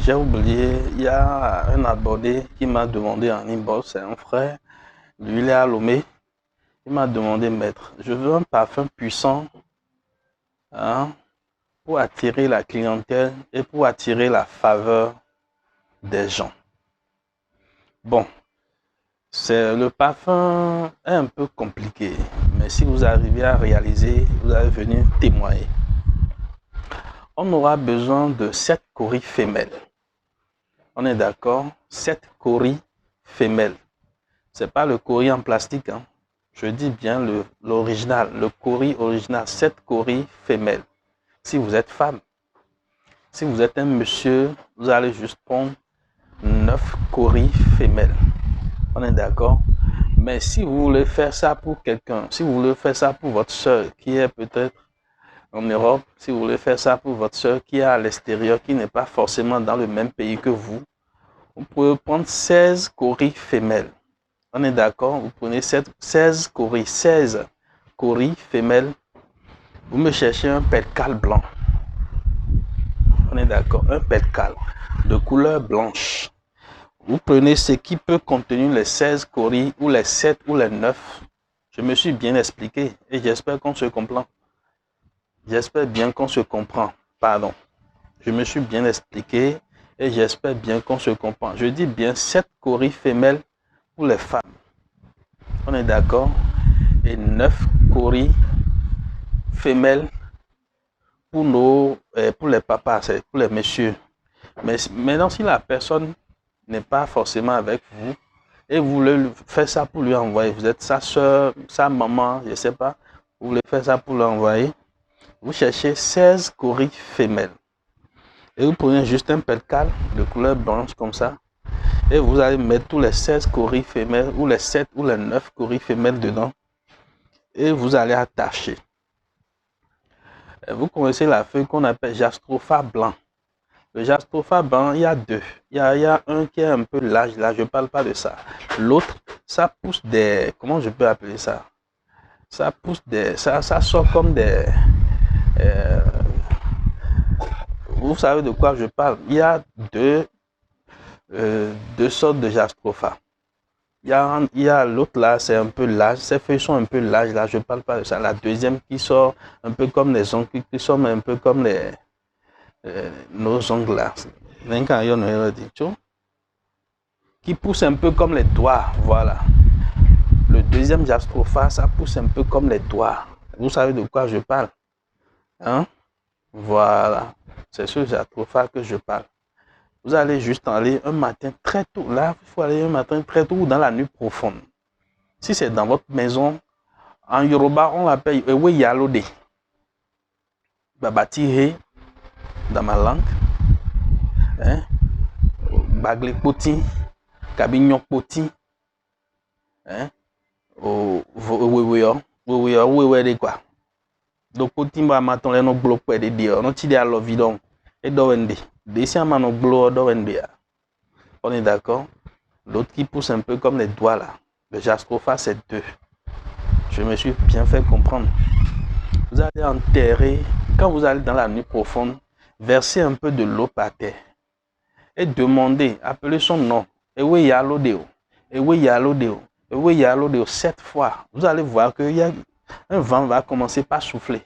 j'ai oublié, il y a un abonné qui m'a demandé en inbox, c'est un frère, lui il est à Lomé, il m'a demandé, maître, je veux un parfum puissant hein, pour attirer la clientèle et pour attirer la faveur des gens. Bon, le parfum est un peu compliqué, mais si vous arrivez à réaliser, vous allez venir témoigner. On aura besoin de 7 coris femelles. On est d'accord? 7 coris femelles. C'est pas le coris en plastique. Hein. Je dis bien l'original, le coris original. 7 coris femelles. Si vous êtes femme. Si vous êtes un monsieur, vous allez juste prendre 9 coris femelles. On est d'accord? Mais si vous voulez faire ça pour quelqu'un, si vous voulez faire ça pour votre soeur qui est peut-être en Europe, si vous voulez faire ça pour votre soeur qui est à l'extérieur, qui n'est pas forcément dans le même pays que vous pouvez prendre 16 coris femelles. On est d'accord? Vous prenez 16 coris, 16 coris femelles. Vous me cherchez un percal blanc. On est d'accord? Un percal de couleur blanche. Vous prenez ce qui peut contenir les 16 coris ou les 7 ou les 9. Je me suis bien expliqué et j'espère qu'on se comprend. J'espère bien qu'on se comprend. Pardon. Je me suis bien expliqué et j'espère bien qu'on se comprend. Je dis bien 7 coris femelles pour les femmes. On est d'accord? Et 9 coris femelles pour les papas, c'est pour les messieurs. Mais maintenant, si la personne n'est pas forcément avec vous et vous voulez faire ça pour lui envoyer, vous êtes sa soeur, sa maman, je ne sais pas, vous voulez faire ça pour lui envoyer, vous cherchez 16 coris femelles. Et vous prenez juste un percal de couleur blanche comme ça. Et vous allez mettre tous les 16 coris femelles ou les 7 ou les 9 coris femelles dedans. Et vous allez attacher. Et vous connaissez la feuille qu'on appelle Jastropha blanc. Le Jastropha blanc, il y a deux. Il y a un qui est un peu large là, je ne parle pas de ça. L'autre, ça pousse des... Comment je peux appeler ça? Ça pousse des... Ça sort comme des... vous savez de quoi je parle? Il y a deux sortes de Jastropha. Il y a l'autre là, c'est un peu large. Ces feuilles sont un peu larges là, je ne parle pas de ça. La deuxième qui sort un peu comme les ongles, qui sort un peu comme nos ongles là. Qui pousse un peu comme les doigts, voilà. Le deuxième Jastropha, ça pousse un peu comme les doigts. Vous savez de quoi je parle? Hein? Voilà. C'est ce Jastropha que je parle. Vous allez juste aller un matin très tôt. Là, il faut aller un matin très tôt ou dans la nuit profonde. Si c'est dans votre maison, en Yoruba, on l'appelle Ewe Yalode. Babati dans ma langue. Hein? Bagle Poti, Kabignon Poti. Hein? Wewe quoi. Donc, Poti m'a maton les no bloc pour aider dire. On tire à l'ovidon. Et d'Owende. On est d'accord? L'autre qui pousse un peu comme les doigts là. Le Jastropha, c'est 2. Je me suis bien fait comprendre. Vous allez enterrer, quand vous allez dans la nuit profonde, verser un peu de l'eau par terre. Et demander, appeler son nom. Ewe Yalodeo. Ewe Yalodeo. Ewe Yalodeo 7 fois. Vous allez voir que un vent va commencer par souffler.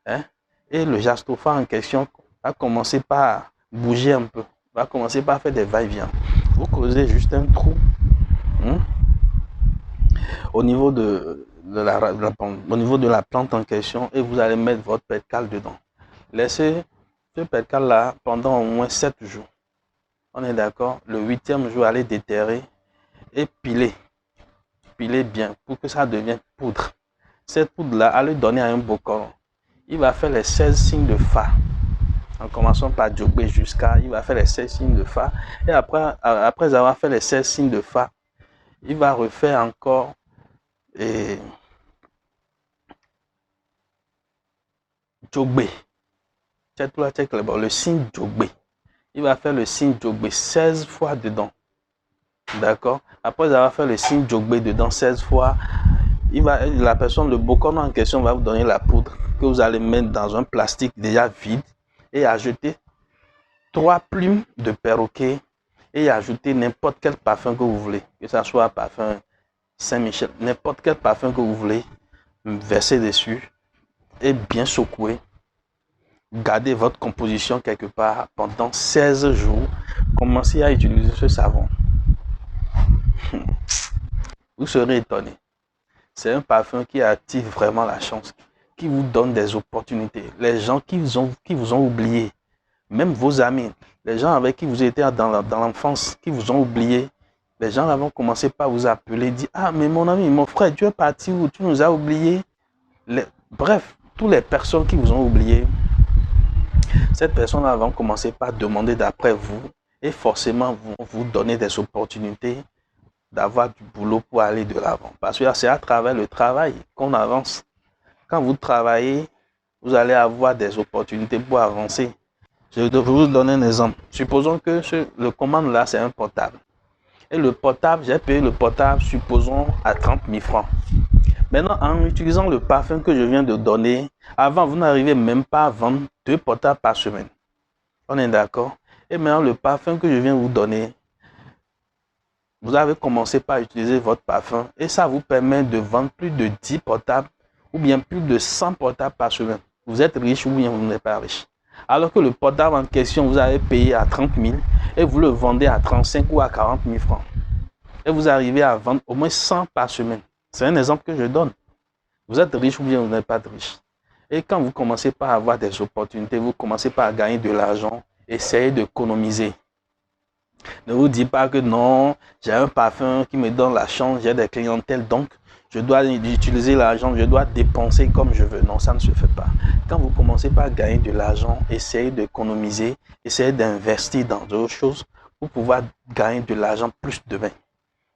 Hein? Et le Jastropha en question va commencer par bouger un peu. Va commencer par faire des va-et-vient. Vous creusez juste un trou au niveau de la plante en question et vous allez mettre votre percal dedans. Laissez ce percal là pendant au moins 7 jours. On est d'accord? Le 8e jour, allez déterrer et piler. Piler bien pour que ça devienne poudre. Cette poudre là, allez donner à un bocoron. Il va faire les 16 signes de Fa. En commençant par Djogbe jusqu'à, il va faire les 16 signes de Fa. Et après avoir fait les 16 signes de Fa, il va refaire encore Djogbe. Le signe Djogbe. Il va faire le signe Djogbe 16 fois dedans. D'accord? Après avoir fait le signe Djogbe dedans 16 fois, la personne, le bokono en question va vous donner la poudre que vous allez mettre dans un plastique déjà vide et à jeter 3 plumes de perroquet et ajoutez n'importe quel parfum que vous voulez, que ce soit parfum Saint-Michel, n'importe quel parfum que vous voulez, versez dessus et bien secouer. Gardez votre composition quelque part pendant 16 jours. Commencez à utiliser ce savon. Vous serez étonné. C'est un parfum qui attire vraiment la chance, qui vous donne des opportunités. Les gens qui vous ont oublié, même vos amis, les gens avec qui vous étiez dans l'enfance, qui vous ont oublié, les gens vont commencer par vous appeler, dire « Ah, mais mon ami, mon frère, tu es parti où? Tu nous as oubliés. » Bref, toutes les personnes qui vous ont oublié, cette personne-là va commencer par demander d'après vous et forcément vous donner des opportunités d'avoir du boulot pour aller de l'avant. Parce que c'est à travers le travail qu'on avance. Quand vous travaillez, vous allez avoir des opportunités pour avancer. Je vais vous donner un exemple. Supposons que le commande là, c'est un portable. Et le portable, j'ai payé le portable, supposons, à 30 000 francs. Maintenant, en utilisant le parfum que je viens de donner, avant, vous n'arrivez même pas à vendre 2 portables par semaine. On est d'accord? Et maintenant, le parfum que je viens de vous donner, vous avez commencé par utiliser votre parfum et ça vous permet de vendre plus de 10 portables ou bien plus de 100 portables par semaine. Vous êtes riche ou bien vous n'êtes pas riche. Alors que le portable en question, vous avez payé à 30 000 et vous le vendez à 35 ou à 40 000 francs. Et vous arrivez à vendre au moins 100 par semaine. C'est un exemple que je donne. Vous êtes riche ou bien vous n'êtes pas riche. Et quand vous commencez par avoir des opportunités, vous commencez par gagner de l'argent, essayez d'économiser. Ne vous dites pas que non, j'ai un parfum qui me donne la chance, j'ai des clientèles, donc je dois utiliser l'argent, je dois dépenser comme je veux. Non, ça ne se fait pas. Quand vous commencez par gagner de l'argent, essayez d'économiser, essayez d'investir dans d'autres choses pour pouvoir gagner de l'argent plus demain.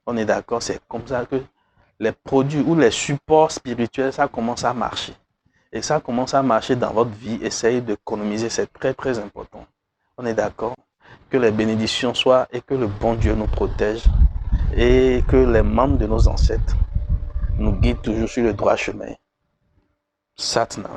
On est d'accord, c'est comme ça que les produits ou les supports spirituels, ça commence à marcher. Et ça commence à marcher dans votre vie, essayez d'économiser, c'est très très important. On est d'accord? Que les bénédictions soient et que le bon Dieu nous protège et que les membres de nos ancêtres nous guident toujours sur le droit chemin. Satnam.